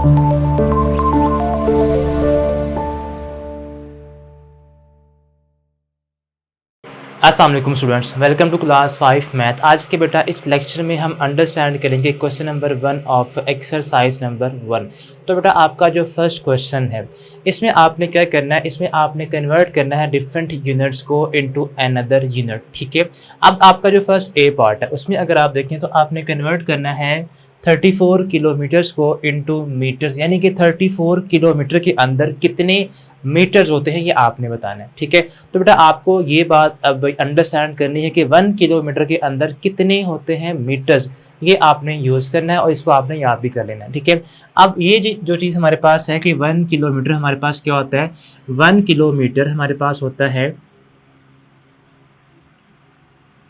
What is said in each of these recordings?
अस्सलाम वालेकुम students, welcome to class 5 math. आज के बेटा इस लेक्चर में हम अंडरस्टैंड करेंगे question number 1 of exercise number 1। तो बेटा आपका जो फर्स्ट क्वेश्चन है इसमें आपने क्या करना है, इसमें आपने कन्वर्ट करना है डिफरेंट यूनिट्स को इनटू अनदर यूनिट। ठीक है, अब आपका जो फर्स्ट ए पार्ट है उसमें अगर आप देखें तो आपने कन्वर्ट करना है 34 किलोमीटर्स को इनटू मीटर्स, यानी कि 34 किलोमीटर के अंदर कितने मीटर्स होते हैं ये आपने बताना है। ठीक है, तो बेटा आपको ये बात अब अंडरस्टैंड करनी है कि 1 किलोमीटर के अंदर कितने होते हैं मीटर्स, ये आपने यूज़ करना है और इसको आपने याद भी कर लेना है। ठीक है, अब ये जो चीज़ हमारे पास है कि 1 किलोमीटर हमारे पास क्या होता है, 1 किलोमीटर हमारे पास होता है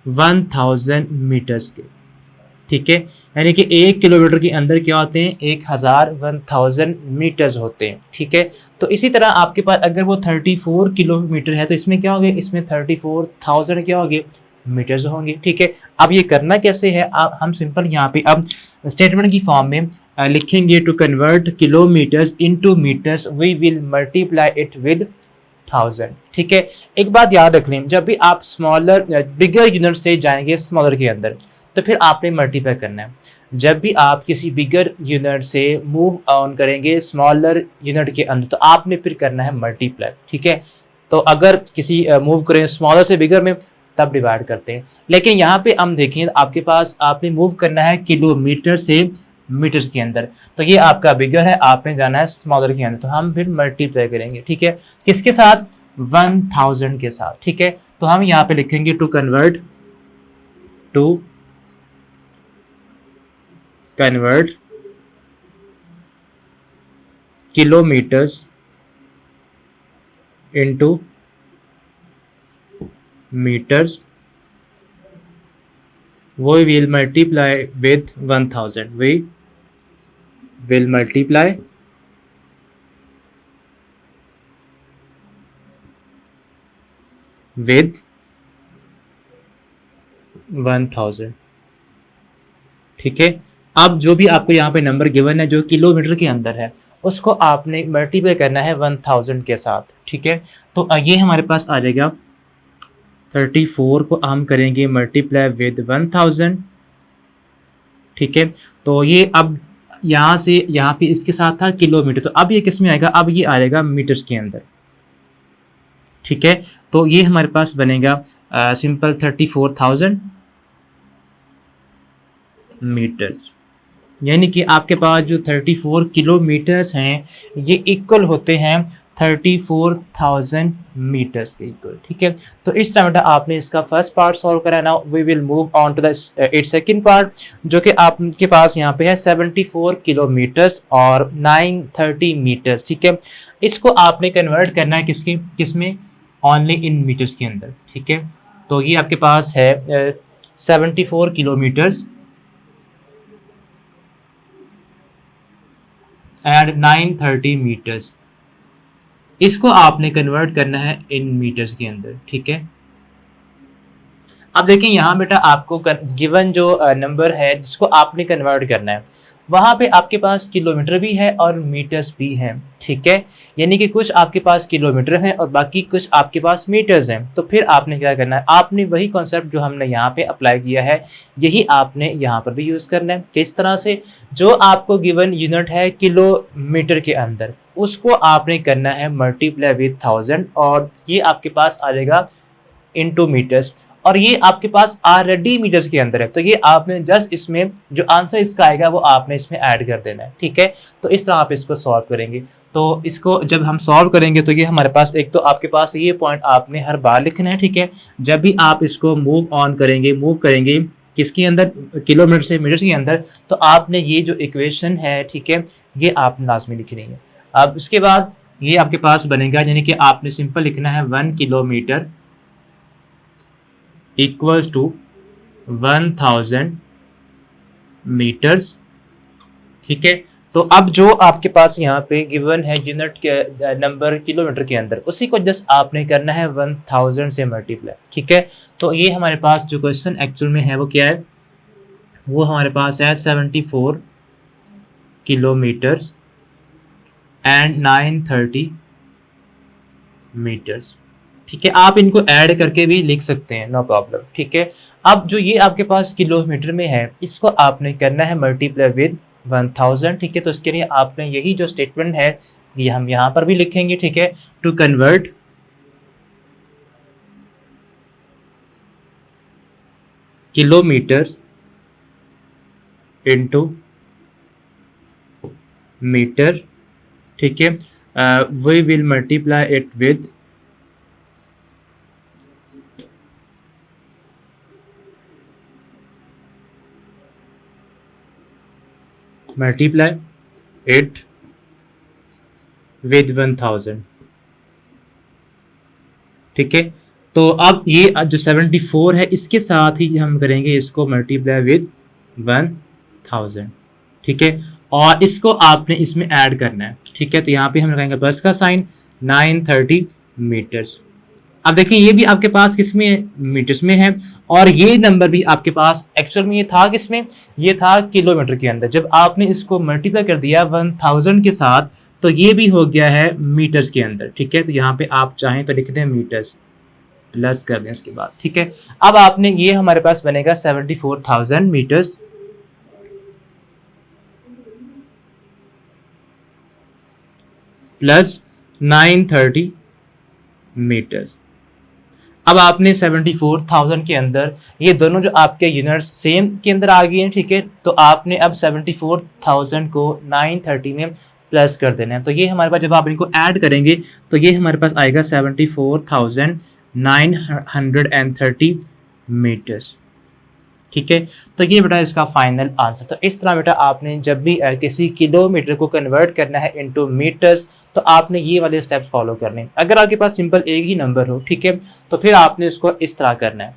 1000 मीटर्स के। ठीक है, यानी कि 1 किलोमीटर के अंदर क्या होते हैं, 1000 मीटर्स होते हैं। ठीक है, तो इसी तरह आपके पास अगर वो 34 किलोमीटर है तो इसमें क्या होंगे, इसमें 34,000 क्या होंगे, मीटर्स होंगे। ठीक है, अब ये करना कैसे है, अब हम सिंपल यहाँ पे अब स्टेटमेंट की फॉर्म में लिखेंगे to convert kilometres into metres we will multiply it with 1000। ठीक है, एक बात याद रख लें, जब भी आप स्मॉलर बिगर यूनिट से जाएंगे स्मॉलर के अंदर तो फिर आपने मल्टीप्लाई करना है। जब भी आप किसी बिगर यूनिट से मूव ऑन करेंगे स्मॉलर यूनिट के अंदर तो आपने फिर करना है मल्टीप्लाई। ठीक है, तो अगर किसी मूव करें स्मॉलर से बिगर में तब डिवाइड करते हैं, लेकिन यहाँ पे हम देखें आपके पास आपने मूव करना है किलोमीटर से मीटर्स के अंदर, तो ये आपका बिगर है, आपने जाना है स्मॉलर के अंदर, तो हम फिर मल्टीप्लाई करेंगे। ठीक है, किसके साथ, 1000 के साथ। ठीक है, तो हम यहाँ पे लिखेंगे to convert kilometers into meters we will multiply with 1000, we will multiply with 1000। ठीक है, अब जो भी आपको यहाँ पे नंबर गिवन है जो किलोमीटर के अंदर है उसको आपने मल्टीप्लाई करना है 1000 के साथ। ठीक है, तो ये हमारे पास आ जाएगा 34 को हम करेंगे मल्टीप्लाई विद 1000। ठीक है, तो ये अब यहाँ से यहाँ पे इसके साथ था किलोमीटर, तो अब ये किस में आएगा, अब ये आएगा मीटर्स के अंदर। ठीक है, तो ये हमारे पास बनेगा सिंपल 34,000 मीटर्स, यानी कि आपके पास जो 34 किलोमीटर्स हैं ये इक्वल होते हैं 34,000 मीटर्स के इक्वल। ठीक है, तो इस तरह आपने इसका फर्स्ट पार्ट सॉल्व करा। Now we will move on to the its second part, जो कि आपके पास यहाँ पे है 74 किलोमीटर्स और 930 मीटर्स। ठीक है, इसको आपने कन्वर्ट करना है किसमें, ओनली इन मीटर्स के अंदर। ठीक है, तो ये आपके पास है 74 किलोमीटर्स एंड 930 मीटर्स, इसको आपने कन्वर्ट करना है इन मीटर्स के अंदर। ठीक है, अब देखें यहाँ बेटा आपको गिवन जो नंबर है जिसको आपने कन्वर्ट करना है वहाँ पे आपके पास किलोमीटर भी है और मीटर्स भी हैं। ठीक है, यानी कि कुछ आपके पास किलोमीटर हैं और बाकी कुछ आपके पास मीटर्स हैं। तो फिर आपने क्या करना है, आपने वही कॉन्सेप्ट जो हमने यहाँ पे अप्लाई किया है यही आपने यहाँ पर भी यूज़ करना है। किस तरह से, जो आपको गिवन यूनिट है किलोमीटर के अंदर उसको आपने करना है मल्टीप्लाई विद 1000 और ये आपके पास आ जाएगा इनटू मीटर्स, और ये आपके पास ऑलरेडी मीटर्स के अंदर है, तो ये आपने जस्ट इसमें जो आंसर इसका आएगा वो आपने इसमें ऐड कर देना है। ठीक है, तो इस तरह आप इसको सॉल्व करेंगे। तो इसको जब हम सॉल्व करेंगे तो ये हमारे पास एक तो आपके पास ये पॉइंट आपने हर बार लिखना है। ठीक है, जब भी आप इसको मूव करेंगे किसके अंदर, किलोमीटर से मीटर्स के अंदर, तो आपने ये जो इक्वेशन है, ठीक है, ये आपने लाजमी लिखनी है। अब उसके बाद ये आपके पास बनेगा, यानी कि आपने सिंपल लिखना है 1 किलोमीटर इक्वल्स टू 1000 मीटर्स। ठीक है, तो अब जो आपके पास यहाँ पे गिवन है यूनिट के नंबर किलोमीटर के अंदर उसी को जस्ट आपने करना है 1000 से मल्टीप्लाई। ठीक है, तो ये हमारे पास जो क्वेश्चन एक्चुअल में है वो क्या है, वो हमारे पास है 74 किलोमीटर्स एंड 930 मीटर्स। ठीक है, आप इनको ऐड करके भी लिख सकते हैं, नो प्रॉब्लम। ठीक है, अब जो ये आपके पास किलोमीटर में है, इसको आपने करना है मल्टीप्लाई विद 1000। ठीक है, तो इसके लिए आपने यही जो स्टेटमेंट है ये हम यहाँ पर भी लिखेंगे। ठीक है, to convert kilometre into metre. ठीक है, we will multiply it with multiply it with 1000। ठीक है, तो अब ये जो 74 है इसके साथ ही हम करेंगे इसको मल्टीप्लाई विद 1000। ठीक है, और इसको आपने इसमें ऐड करना है। ठीक है, तो यहाँ पे हम लगाएंगे प्लस का साइन, 930 मीटर्स। अब देखिए ये भी आपके पास किसमें, मीटर्स में है, और ये नंबर भी आपके पास एक्चुअल में ये था किसमें, ये था किलोमीटर के अंदर। जब आपने इसको मल्टीप्लाई कर दिया 1000 के साथ तो ये भी हो गया है मीटर्स के अंदर। ठीक है, तो यहाँ पे आप चाहें तो लिख दें मीटर्स, प्लस कर दें उसके बाद। ठीक है, अब आपने ये हमारे पास बनेगा 74,000 मीटर्स प्लस 930 मीटर्स। अब आपने 74,000 के अंदर ये दोनों जो आपके यूनिट्स सेम के अंदर आ गए हैं। ठीक है, तो आपने अब 74,000 को 930 में प्लस कर देना है। तो ये हमारे पास जब आप इनको ऐड करेंगे तो ये हमारे पास आएगा 74,930 मीटर्स। ठीक है, तो ये बेटा इसका फाइनल आंसर। तो इस तरह बेटा आपने जब भी किसी किलोमीटर को कन्वर्ट करना है इनटू मीटर्स तो आपने ये वाले स्टेप्स फॉलो करने। अगर आपके पास सिंपल एक ही नंबर हो, ठीक है, तो फिर आपने इसको इस तरह करना है,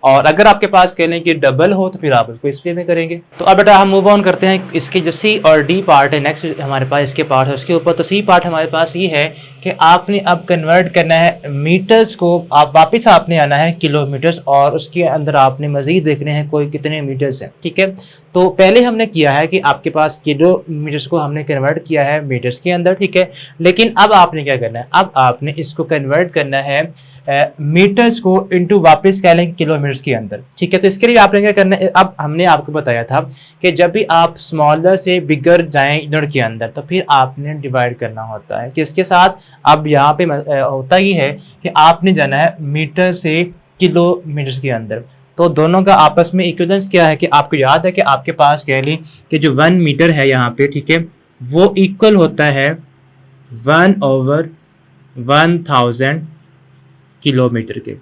और अगर आपके पास कह लें कि डबल हो तो फिर आप उसको इस वे में करेंगे। तो अब बेटा हम मूव ऑन करते हैं, इसके जो सी और डी पार्ट है नेक्स्ट हमारे पास इसके पार्ट है उसके ऊपर। तो सी पार्ट हमारे पास ये है कि आपने अब कन्वर्ट करना है मीटर्स को, आप वापस आपने आना है किलोमीटर्स, और उसके अंदर आपने मजीद देखने हैं कोई कितने मीटर्स हैं। ठीक है, तो पहले हमने किया है कि आपके पास किलोमीटर्स को हमने कन्वर्ट किया है मीटर्स के अंदर। ठीक है, लेकिन अब आपने क्या करना है, अब आपने इसको कन्वर्ट करना है मीटर्स को इनटू वापस कह लें किलोमीटर्स के अंदर। ठीक है, तो इसके लिए आपने क्या करना है, अब हमने आपको बताया था कि जब भी आप स्मॉलर से बिगर जाएं यूनिट के अंदर तो फिर आपने डिवाइड करना होता है किसके साथ। अब यहाँ पे होता ही है कि आपने जाना है मीटर से किलोमीटर्स के अंदर। तो दोनों का आपस में इक्विवेलेंस क्या है कि आपको याद है कि आपके पास कह लें कि जो 1 मीटर है यहाँ पे, ठीक है, वो इक्वल होता है 1/1000 किलोमीटर के।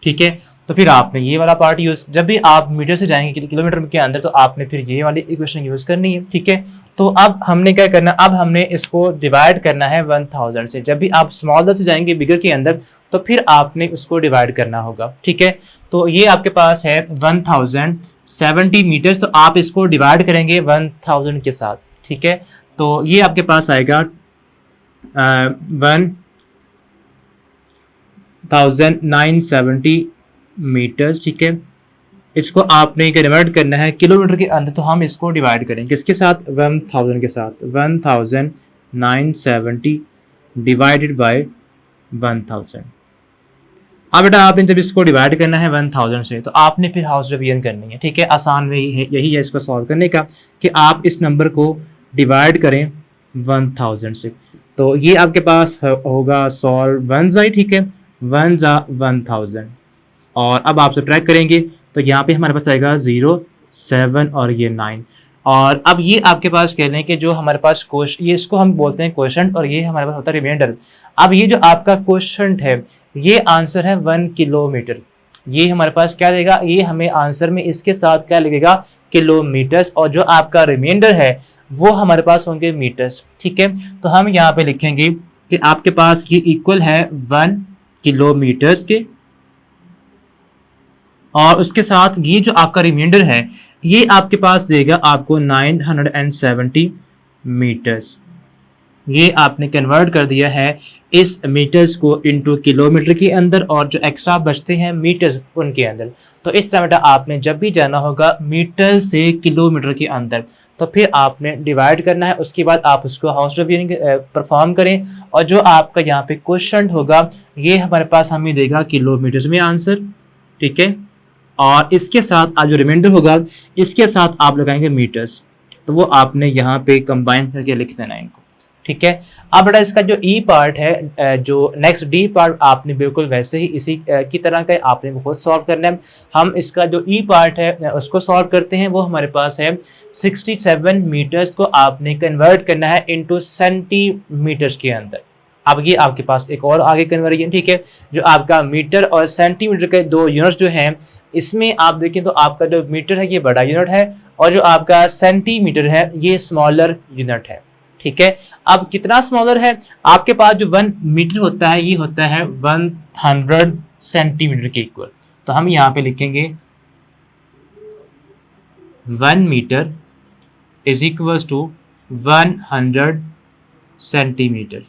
ठीक है, तो फिर आपने ये वाला पार्ट यूज, जब भी आप मीटर से जाएंगे किलोमीटर के अंदर तो आपने फिर ये वाली इक्वेशन यूज करनी है। ठीक है, तो अब हमने क्या करना, अब हमने इसको डिवाइड करना है 1000 से। जब भी आप स्मॉलर से जाएंगे बिगर के अंदर तो फिर आपने उसको डिवाइड करना होगा। ठीक है, तो ये आपके पास है 1070 मीटर्स, तो आप इसको डिवाइड करेंगे 1000 के साथ। ठीक है, तो ये आपके पास आएगा 1970 मीटर्स। ठीक है, इसको आपने कन्वर्ट करना है किलोमीटर के अंदर, तो हम इसको डिवाइड करेंगे किसके साथ, 1000 के साथ। 1970 डिवाइडेड बाय 1000। अब बेटा आपने जब इसको डिवाइड करना है 1000 से तो आपने फिर हाउस डिवीजन करनी है। ठीक है, आसान वे यही है इसको सॉल्व करने का कि आप इस नंबर को डिवाइड करें 1000 से। तो ये आपके पास होगा सॉल्व 1 जाए। ठीक है, 1 जा 1000, और अब आप सब्ट्रैक्ट करेंगे तो यहाँ पे हमारे पास आएगा 0, 7 और ये 9। और अब ये आपके पास कह लें कि जो हमारे पास क्वेश्चन, ये इसको हम बोलते हैं क्वेश्चन, और ये हमारे पास होता है रिमाइंडर। अब ये जो आपका क्वेश्चन है ये आंसर है 1 किलोमीटर। ये हमारे पास क्या देगा, ये हमें आंसर में इसके साथ क्या लगेगा, किलोमीटर्स, और जो आपका रिमाइंडर है वो हमारे पास होंगे मीटर्स। ठीक है, तो हम यहाँ पे लिखेंगे कि आपके पास ये इक्वल है 1 किलोमीटर्स के, और उसके साथ ये जो आपका रिमाइंडर है ये आपके पास देगा आपको 970 मीटर्स। ये आपने कन्वर्ट कर दिया है इस मीटर्स को इनटू किलोमीटर के अंदर, और जो एक्स्ट्रा बचते हैं मीटर्स उनके अंदर। तो इस तरह बेटा आपने जब भी जाना होगा मीटर से किलोमीटर के अंदर, तो फिर आपने डिवाइड करना है, उसके बाद आप उसको हाउस रिवीनिंग परफॉर्म करें, और जो आपका यहाँ पे क्वेश्चन होगा ये हमारे पास हमें देगा किलोमीटर्स में आंसर, ठीक है। और इसके साथ आज जो रिमाइंडर होगा इसके साथ आप लगाएंगे मीटर्स, तो वो आपने यहाँ पे कंबाइन करके लिख देना है इनको, ठीक है। अब बेटा इसका जो ई पार्ट है, जो नेक्स्ट डी पार्ट आपने बिल्कुल वैसे ही इसी की तरह का आपने खुद सॉल्व करना है। हम इसका जो ई पार्ट है उसको सॉल्व करते हैं। वो हमारे पास है 67 मीटर्स को आपने कन्वर्ट करना है इनटू सेंटीमीटर्स के अंदर। अब ये आपके पास एक और आगे कन्वर्जन, ठीक है। जो आपका मीटर और सेंटीमीटर के दो यूनिट्स जो हैं, इसमें आप देखें तो आपका जो मीटर है ये बड़ा यूनिट है, और जो आपका सेंटीमीटर है ये स्मॉलर यूनिट है, ठीक है। अब कितना स्मॉलर है, आपके पास जो 1 मीटर होता है ये होता है 100 सेंटीमीटर के इक्वल। तो हम यहाँ पे लिखेंगे 1 metre is equal to 100 centimetre.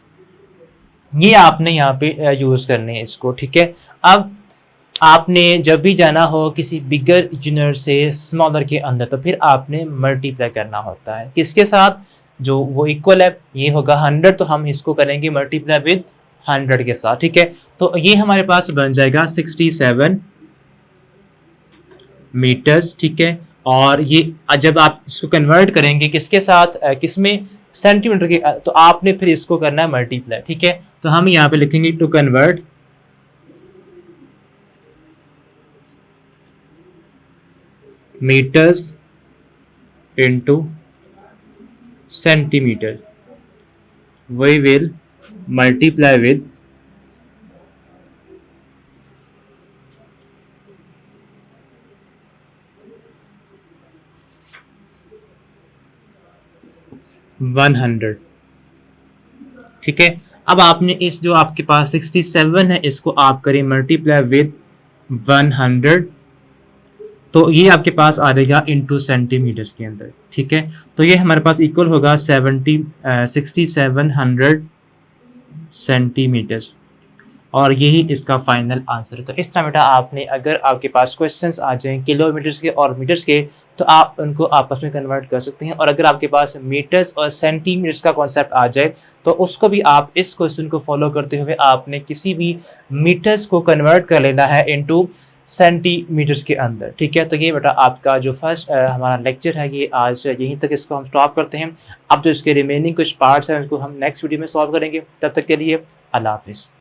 ये आपने यहाँ पे यूज करने हैं इसको, ठीक है। अब आपने जब भी जाना हो किसी बिगर यूनिट से स्मॉलर के अंदर, तो फिर आपने मल्टीप्लाई करना होता है किसके साथ, जो वो इक्वल है, ये होगा 100, तो हम इसको करेंगे मल्टीप्लाई विद 100 के साथ, ठीक है। तो ये हमारे पास बन जाएगा 67 मीटर्स, ठीक है। और ये जब आप इसको कन्वर्ट करेंगे किसके साथ, किसमें, सेंटीमीटर के, तो आपने फिर इसको करना है मल्टीप्लाई, ठीक है। तो हम यहाँ पे लिखेंगे to convert metres into centimetre, we will multiply with 100, ठीक है। अब आपने इस जो आपके पास 67 है इसको आप करें मल्टीप्लाई विद 100, तो ये आपके पास आ जाएगा इनटू सेंटीमीटर्स के अंदर, ठीक है। तो ये हमारे पास इक्वल होगा 6700 सेंटीमीटर्स, और यही इसका फाइनल आंसर है। तो इस तरह बेटा आपने, अगर आपके पास क्वेश्चंस आ जाएं किलोमीटर्स के और मीटर्स के, तो आप उनको आपस में कन्वर्ट कर सकते हैं। और अगर आपके पास मीटर्स और सेंटीमीटर्स का कॉन्सेप्ट आ जाए, तो उसको भी आप इस क्वेश्चन को फॉलो करते हुए आपने किसी भी मीटर्स को कन्वर्ट कर लेना है इनटू सेंटीमीटर्स के अंदर, ठीक है। तो ये बेटा आपका जो फर्स्ट हमारा लेक्चर है ये आज यहीं तक इसको हम स्टॉप करते हैं। अब जो इसके रिमेनिंग कुछ पार्ट्स हैं उनको हम नेक्स्ट वीडियो में सॉल्व करेंगे। तब तक के लिए अल्लाह हाफिज़।